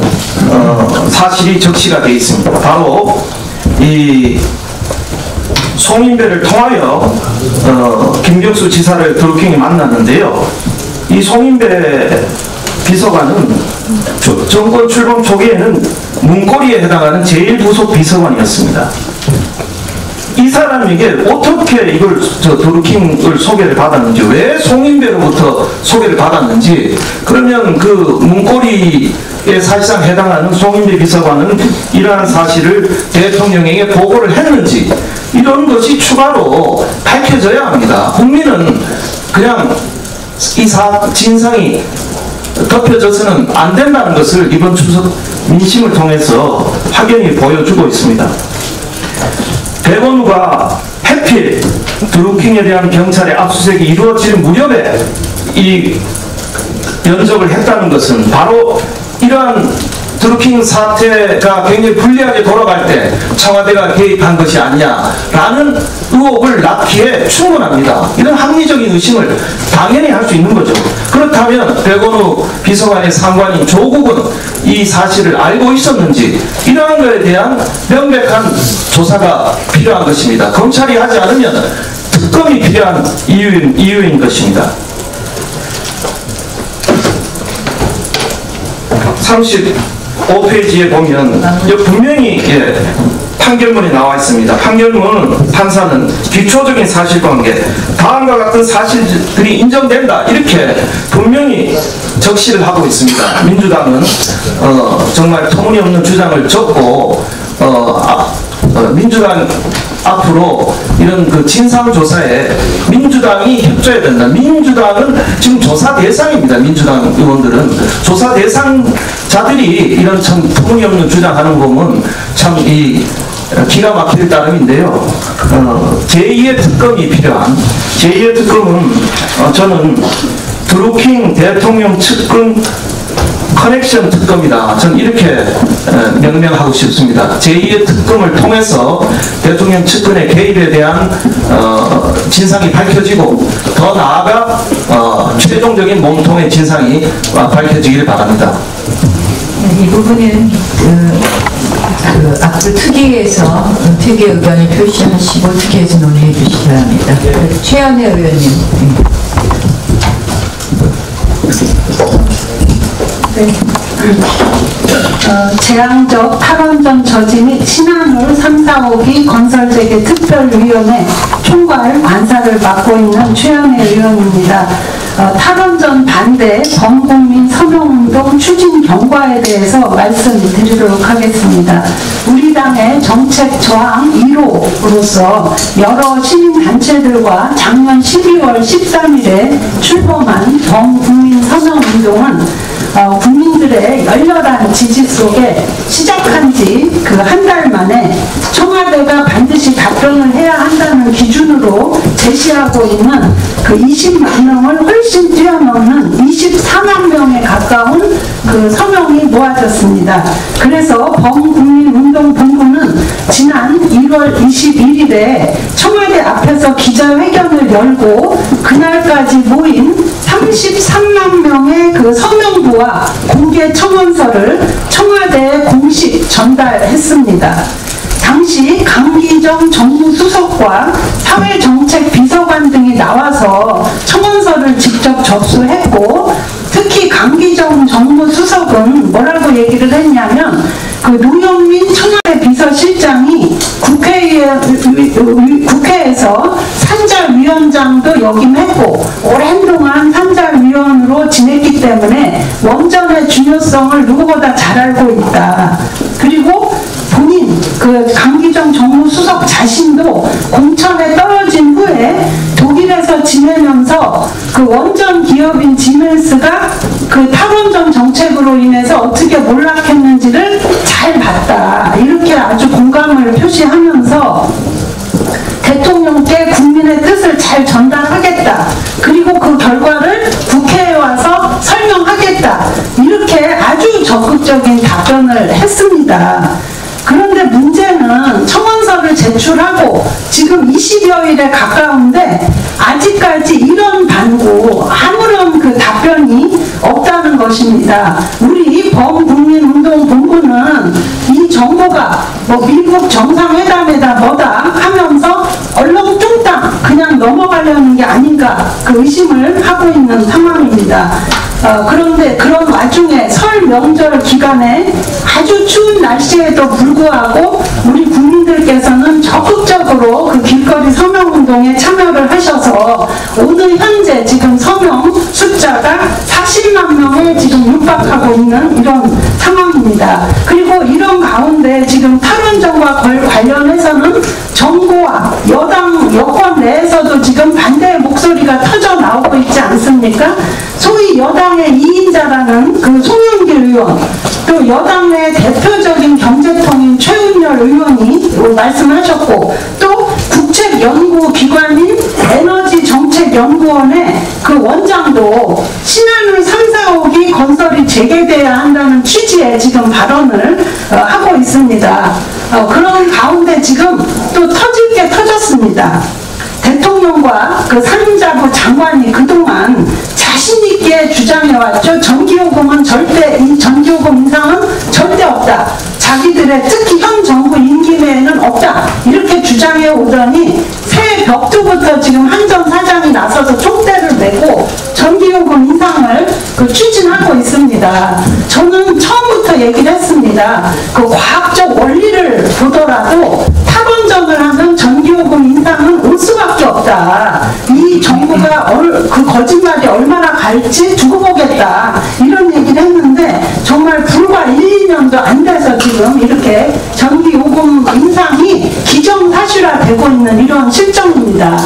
사실이 적시가 되어 있습니다. 바로 이 송인배를 통하여 김경수 지사를 드루킹이 만났는데요. 이 송인배 비서관은 정권 출범 초기에는 문고리에 해당하는 제1부속 비서관이었습니다. 이 사람에게 어떻게 이걸 드루킹을 소개를 받았는지, 왜 송인배로부터 소개를 받았는지, 그러면 그 문고리에 사실상 해당하는 송인배 비서관은 이러한 사실을 대통령에게 보고를 했는지, 이런 것이 추가로 밝혀져야 합니다. 국민은 그냥 이 진상이 덮여져서는 안 된다는 것을 이번 추석 민심을 통해서 확연히 보여주고 있습니다. 백원우가 해필 드루킹에 대한 경찰의 압수수색이 이루어질 무렵에 이 면접을 했다는 것은 바로 이러한 드루킹 사태가 굉장히 불리하게 돌아갈 때 청와대가 개입한 것이 아니냐라는 의혹을 낳기에 충분합니다. 이런 합리적인 의심을 당연히 할 수 있는 거죠. 그렇다면 백원우 비서관의 상관인 조국은 이 사실을 알고 있었는지 이러한 것에 대한 명백한 조사가 필요한 것입니다. 검찰이 하지 않으면 특검이 필요한 이유인 것입니다. 35페이지에 보면 분명히 판결문이 나와 있습니다. 판결문 판사는 기초적인 사실관계, 다음과 같은 사실들이 인정된다 이렇게 분명히 적시를 하고 있습니다. 민주당은 정말 터무니없는 주장을 적고 민주당 앞으로 이런 그 진상조사에 민주당이 협조해야 된다. 민주당은 지금 조사 대상입니다. 민주당 의원들은 조사 대상자들이 이런 참 터무니없는 주장하는 거 보면 참 기가 막힐 따름인데요. 제2의 특검이 필요한 제2의 특검은 저는 드루킹 대통령 측근 커넥션 특검이다. 저는 이렇게 명명하고 싶습니다. 제2의 특검을 통해서 대통령 측근의 개입에 대한 진상이 밝혀지고 더 나아가 최종적인 몸통의 진상이 밝혀지길 바랍니다. 이 부분은 앞으로 특위에서 특위 의견을 표시하시고 특위에서 논의해 주시기 바랍니다. 최현혜 의원님. 네. 재앙적 탈원전 저지 및 신한울 3, 4호기 건설재개 특별위원회 총괄 관사를 맡고 있는 최현혜 의원입니다. 탈원전 반대 범국민 서명운동 추진 경과에 대해서 말씀드리도록 하겠습니다. 우리 당의 정책 저항 1호로서 여러 시민단체들과 작년 12월 13일에 출범한 범국민 서명운동은 국민들의 열렬한 지지 속에 시작한 지 그 한 달 만에 청와대가 반드시 답변을 해야 한다는 기준으로 제시하고 있는 그 20만 명을 훨씬 뛰어넘는 24만 명에 가까운 그 서명이 모아졌습니다. 그래서 범국민운동본부는 지난 1월 21일에 청와대 앞에서 기자회견을 열고 그날까지 모인 33만 명의 그 서명부와 공개 청원서를 청와대에 공식 전달했습니다. 당시 강기정 정무수석과 사회정책비서관 등이 나와서 청원서를 직접 접수했고, 특히 강기정 정무수석은 뭐라고 얘기를 했냐면, 그 노영민 청와대 비서실장이 국회에서 산자위원장도 역임했고 오랜 동안 산자위원으로 지냈기 때문에 원전의 중요성을 누구보다 잘 알고 있다. 그리고 본인 그 강기정 정무수석 자신도 공천에 떨어진 후에 독일에서 지내면서 그 원전 기업인 지멘스가 그 탈원전 정책으로 인해서 어떻게 몰락했는지를 잘 봤다. 이렇게 아주 공감을 표시하면서 대통령께 국민의 뜻을 잘 전달하겠다. 그리고 그 결과를 국회에 와서 설명하겠다. 이렇게 아주 적극적인 답변을 했습니다. 그런데 문제는 청원서를 제출하고 지금 20여일에 가까운데 아직까지 이런 반고 아무런 그 답변이 없다는 것입니다. 우리 범국민운동본부는 이 정보가 뭐 미국 정상회담에다 뭐다 하면서 얼렁뚱땅 그냥 넘어가려는 게 아닌가 그 의심을 하고 있는 상황입니다. 그런데 그런 와중에 설 명절 기간에 아주 추운 날씨에도 불구하고 우리 국민들께서는 적극적으로 그 길거리 서명운동에 참여를 하셔서 오늘 현재 지금 서명 숫자가 40만 명에 지금 육박하고 있는 이런 상황입니다. 그리고 이런 가운데 지금 탈원전과 관련해서는 정부와 여권 내에서도 지금 반대의 목소리가 터져 나오고 있지 않습니까? 소위 여당의 2인자라는 그 송영길 의원, 또 여당의 대표적인 경제통인 최은열 의원이 말씀하셨고, 또 국책연구기관인 에너지정책 정책연구원의 그 원장도 신한울 3, 4호기 건설이 재개돼야 한다는 취지의 지금 발언을 하고 있습니다. 그런 가운데 지금 또 터질 게 터졌습니다. 대통령과 그 상임자부 장관이 그동안 자신있게 주장해왔죠. 전기요금은 이 전기요금 인상은 절대 없다. 자기들의 특히 현 정부 임기 내에는 없다. 이렇게 주장해 오더니 새해 벽두부터 지금 한전 사장이 나서서 촉대를 메고 전기요금 인상을 추진하고 있습니다. 저는 처음부터 얘기를 했습니다. 그 과학적 원리를 보더라도 탈원전을 하면 전기요금 인상은 올 수밖에 없다. 이 정부가 그 거짓말이 얼마나 갈지 두고 보겠다. 이런 얘기를 했는데 정말 불과 1, 2년도 안 돼서 지금 이렇게 전기요금 인상이 기정사실화되고 있는 이런 실정입니다.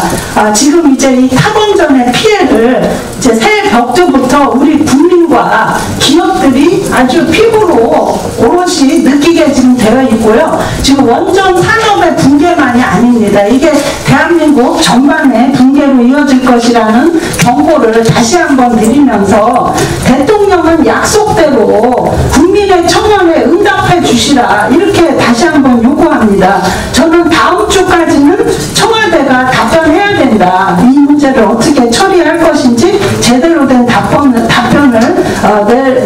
지금 이제 이 탈원전의 피해를 이제 새해 벽두부터 우리 국민과 기업들이 아주 피부로 오롯이 느끼게 지금 되어 있고요. 지금 원전 산업의 붕괴만이 아닙니다. 이게 대한민국 전반의 붕괴로 이어질 것이라는 경고를 다시 한번 드리면서 대통령은 약속대로 국민의 청원에 응답해 주시라 이렇게 다시 한번 요구합니다. 저는 다음 주까지는 청와대가 답변해야 된다. 이 문제를 어떻게 처리할 것인지 제대로 된 답변을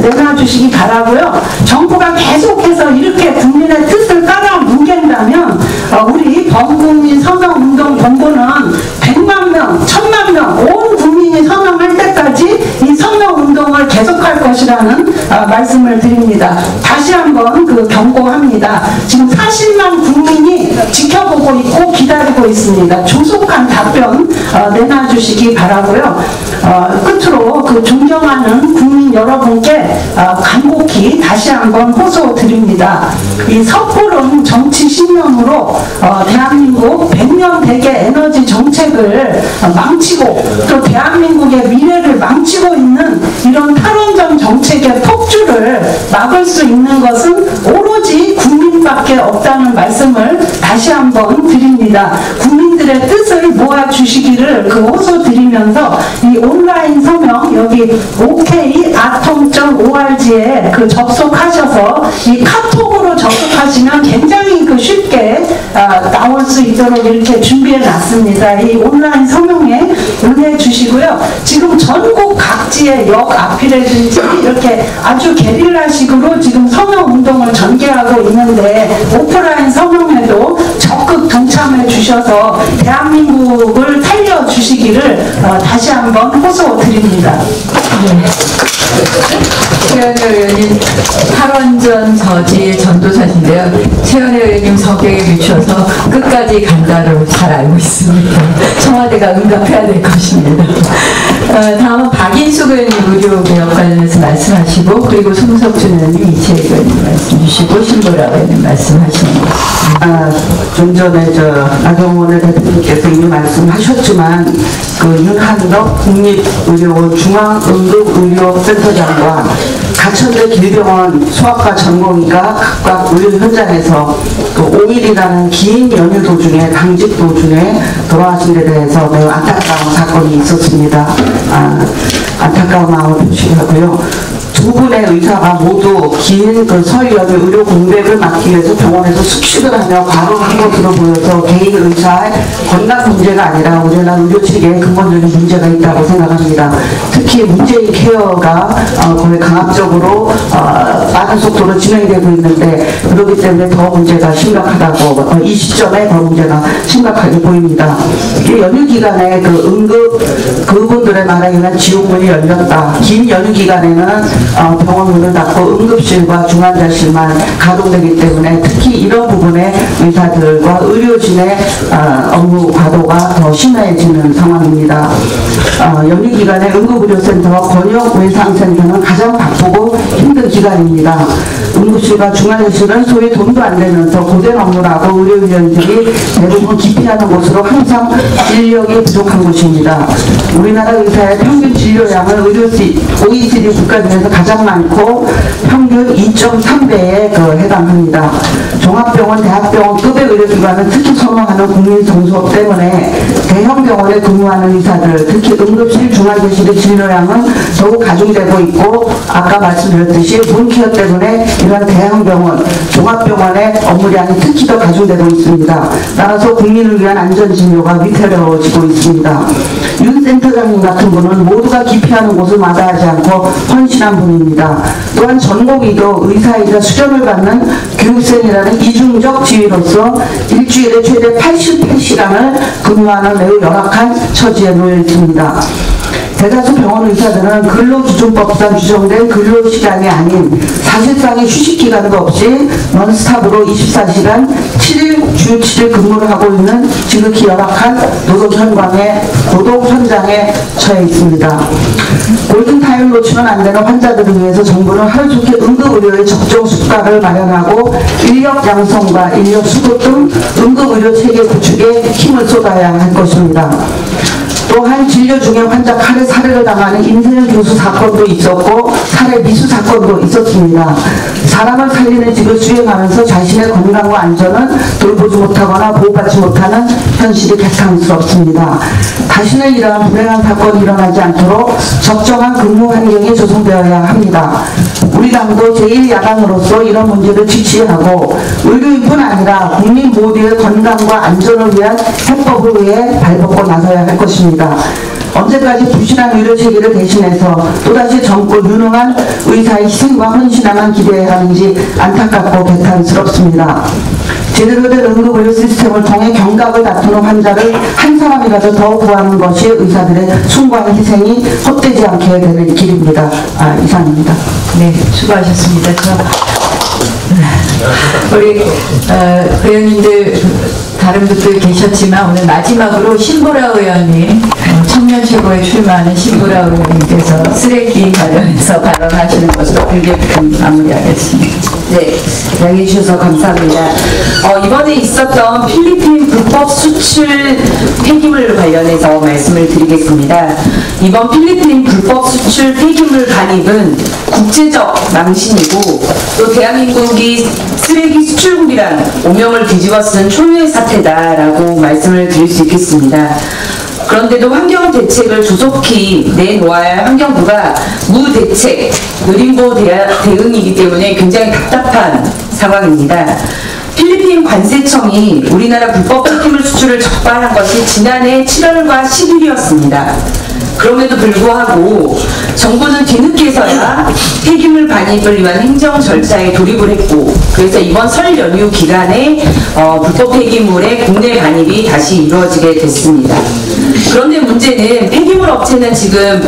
내놔주시기 바라고요. 정부가 계속해서 이렇게 국민의 뜻을 따라 뭉갠다면 우리 범국민 선언운동 본부는 100만 명, 1000만 명, 온 국민이 선언할 때까지 이 선언운동을 계속할 것이라는 말씀을 드립니다. 다시 한번 경고합니다. 지금 40만 국민이 지켜보고 있고 기다리고 있습니다. 조속한 답변 내놔주시기 바라고요. 끝으로 존경하는 국민 여러분께 간곡히 다시 한번 호소드립니다. 이 섣부른 정치 신념으로 대한민국 100년 대계 에너지 정책을 망치고 또 대한민국의 미래를 망치고 있는 이런 탈원전 정책의 폭주를 막을 수 있는 것은 오로지 국민밖에 없다는 말씀을 다시 한번 드립니다. 국민들의 뜻을 모아주시기를 호소드리면서 이 온라인 서명 여기 okatom.org에 접속하셔서 이 카톡으로 접속하시면 굉장히 쉽게 나올 수 있도록 이렇게 준비해 놨습니다. 이 온라인 서명에 응해 주시고요. 지금 전국 각지의 역 앞이라든지 이렇게 아주 게릴라식으로 지금 서명 운동을 전개하고 있는데 오프라인 서명에도 적극 동참해 주셔서 대한민국을 살려주시기를 다시 한번 호소드립니다. 최현희 의원님 탈원전 저지 전도사신데요. 최현희 의원님 성격에 비추어서 끝까지 간다로 잘 알고 있습니다. 청와대가 응답해야 될 것입니다. 다음은 박인숙 의원님 의료개혁 관련해서 말씀하시고 그리고 송석준 의원님 이채익 의원님 말씀 주시고 신보라 의원님 말씀하십니다. 좀 전에 나경원 대표님께서 이미 말씀하셨지만 윤한덕 국립의료원 중앙응급의료센터장과 가천대 길병원 소아과 전공의가 각각 의료 현장에서 5일이라는 긴 연휴 도중에 당직 도중에 돌아가신 데 대해서 매우 안타까운 사건이 있었습니다. 안타까운 마음을 표시하고요. 두 분의 의사가 모두 긴 설 연휴 의료 공백을 막기 위해서 병원에서 숙식을 하며 과로를 한 것으로 보여서 개인 의사의 건강 문제가 아니라 우리나라 의료 체계에 근본적인 문제가 있다고 생각합니다. 특히 문재인 케어가 거의 강압적으로 빠른 속도로 진행되고 있는데 그렇기 때문에 더 문제가 심각하다고 이 시점에 더 문제가 심각하게 보입니다. 연휴 기간에 그분들의 말에 의한 지옥문이 열렸다. 긴 연휴 기간에는 병원 문을 닫고 응급실과 중환자실만 가동되기 때문에 특히 이런 부분에 의사들과 의료진의 업무 과도가 더 심해지는 상황입니다. 연휴 기간에 응급의료센터와 권역외상센터는 가장 바쁘고 힘든 기간입니다. 응급실과 중환자실은 소위 돈도 안 되면서 고된 업무라고 의료인들이 대부분 기피하는 곳으로 항상 인력이 부족한 곳입니다. 우리나라 의사의 평균 진료량은 OECD 국가 중에서 가장 많고 평균 2.3배에 해당합니다. 종합병원, 대학병원급의 의료기관은 특히 선호하는 국민정서 때문에 대형 병원에 근무하는 의사들, 특히 응급실, 중환자실의 진료량은 더욱 가중되고 있고, 아까 말씀드렸듯이 문케어 때문에 이런 대형 병원, 종합병원의 업무량이 특히 더 가중되고 있습니다. 따라서 국민을 위한 안전진료가 위태로워지고 있습니다. 윤 센터장님 같은 분은 모두가 기피하는 곳을 마다하지 않고 헌신한 분입니다. 또한 전공의도 의사이자 수련을 받는 교육생이라는 이중적 지위로서 일주일에 최대 88시간을 근무하는 매우 열악한 처지에 놓여 있습니다. 대다수 병원 의사들은 근로기준법상 규정된 근로시간이 아닌 사실상의 휴식기간도 없이 non-stop으로 24시간 7일, 주 7일 근무를 하고 있는 지극히 열악한 노동 현장에 처해 있습니다. 골든타임을 놓치면 안 되는 환자들을 위해서 정부는 하루종일 응급의료의 적정 수가를 마련하고 인력 양성과 인력 수급 등 응급의료 체계 구축에 힘을 쏟아야 할 것입니다. 또한 진료 중에 환자 칼에 살해를 당하는 임세현 교수 사건도 있었고 살해 미수 사건도 있었습니다. 사람을 살리는 직을 수행하면서 자신의 건강과 안전은 돌보지 못하거나 보호받지 못하는 현실이 개탄스럽습니다. 다시는 이러한 불행한 사건이 일어나지 않도록 적정한 근무 환경이 조성되어야 합니다. 우리 당도 제1야당으로서 이런 문제를 지지하고 의료인뿐 아니라 국민 모두의 건강과 안전을 위한 해법을 위해 발벗고 나서야 할 것입니다. 언제까지 부실한 의료체계를 대신해서 또다시 젊고 유능한 의사의 희생과 헌신함만 기대해야 하는지 안타깝고 개탄스럽습니다. 제대로 된 응급의료 시스템을 통해 경각을 다투는 환자를 한 사람이라도 더 구하는 것이 의사들의 숭고한 희생이 헛되지 않게 되는 길입니다. 이상입니다. 네, 수고하셨습니다. 우리 의원님들 다른 분들 계셨지만 오늘 마지막으로 신보라 의원님, 청년 최고에 출마하는 신보라 의원님께서 쓰레기 관련해서 발언하시는 것으로 길게 마무리하겠습니다. 네, 양해해 주셔서 감사합니다. 이번에 있었던 필리핀 불법 수출 폐기물 관련해서 말씀을 드리겠습니다. 이번 필리핀 불법 수출 폐기물 반입은 국제적 망신이고 또 대한민국이 쓰레기 수출국이란 오명을 뒤집어 쓴 초유의 사태다라고 말씀을 드릴 수 있겠습니다. 그런데도 환경 대책을 조속히 내놓아야 할 환경부가 무대책, 느림보 대응이기 때문에 굉장히 답답한 상황입니다. 필리핀 관세청이 우리나라 불법 폐기물 수출을 적발한 것이 지난해 7월과 10일이었습니다. 그럼에도 불구하고 정부는 뒤늦게서야 폐기물 반입을 위한 행정 절차에 돌입을 했고, 그래서 이번 설 연휴 기간에 불법 폐기물의 국내 반입이 다시 이루어지게 됐습니다. 그런데 문제는 폐기물 업체는 지금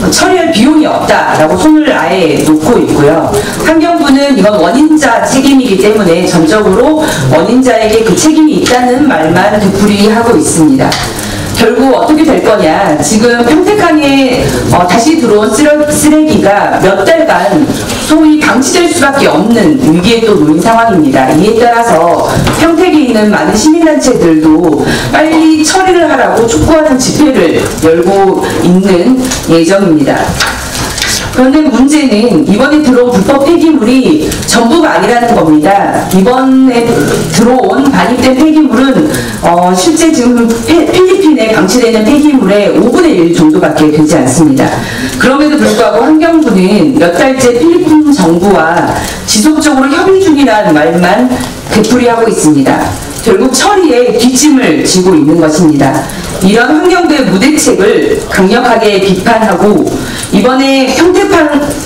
처리할 비용이 없다라고 손을 아예 놓고 있고요. 환경부는 이건 원인자 책임이기 때문에 전적으로 원인자에게 그 책임이 있다는 말만 되풀이하고 있습니다. 결국 어떻게 될 거냐, 지금 평택항에 다시 들어온 쓰레기가 몇 달간 소위 방치될 수밖에 없는 위기에 또 놓인 상황입니다. 이에 따라서 평택에 있는 많은 시민단체들도 빨리 처리를 하라고 촉구하는 집회를 열고 있는 예정입니다. 그런데 문제는 이번에 들어온 불법 폐기물이 전부가 아니라는 겁니다. 이번에 들어온 반입된 폐기물은 실제 지금 필리핀에 방치되는 폐기물의 5분의 1 정도밖에 되지 않습니다. 그럼에도 불구하고 환경부는 몇 달째 필리핀 정부와 지속적으로 협의 중이라는 말만 되풀이하고 있습니다. 결국 처리에 뒷짐을 지고 있는 것입니다. 이런 환경부의 무대책을 강력하게 비판하고 이번에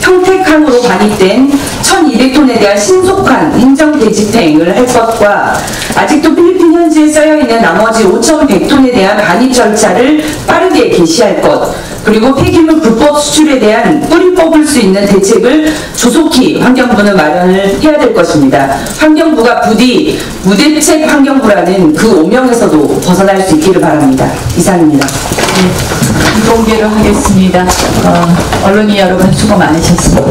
평택항으로 반입된 1200톤에 대한 신속한 행정대집행을 할 것과 아직도 필리핀 현지에 쌓여있는 나머지 5100톤에 대한 반입 절차를 빠르게 개시할 것, 그리고 폐기물 불법 수출에 대한 뿌리 뽑을 수 있는 대책을 조속히 환경부는 마련을 해야 될 것입니다. 환경부가 부디 무대책 환경부라는 그 오명에서도 벗어날 수 있기를 바랍니다. 이상입니다. 네, 공개로 하겠습니다. 언론인 여러분 수고 많으셨습니다.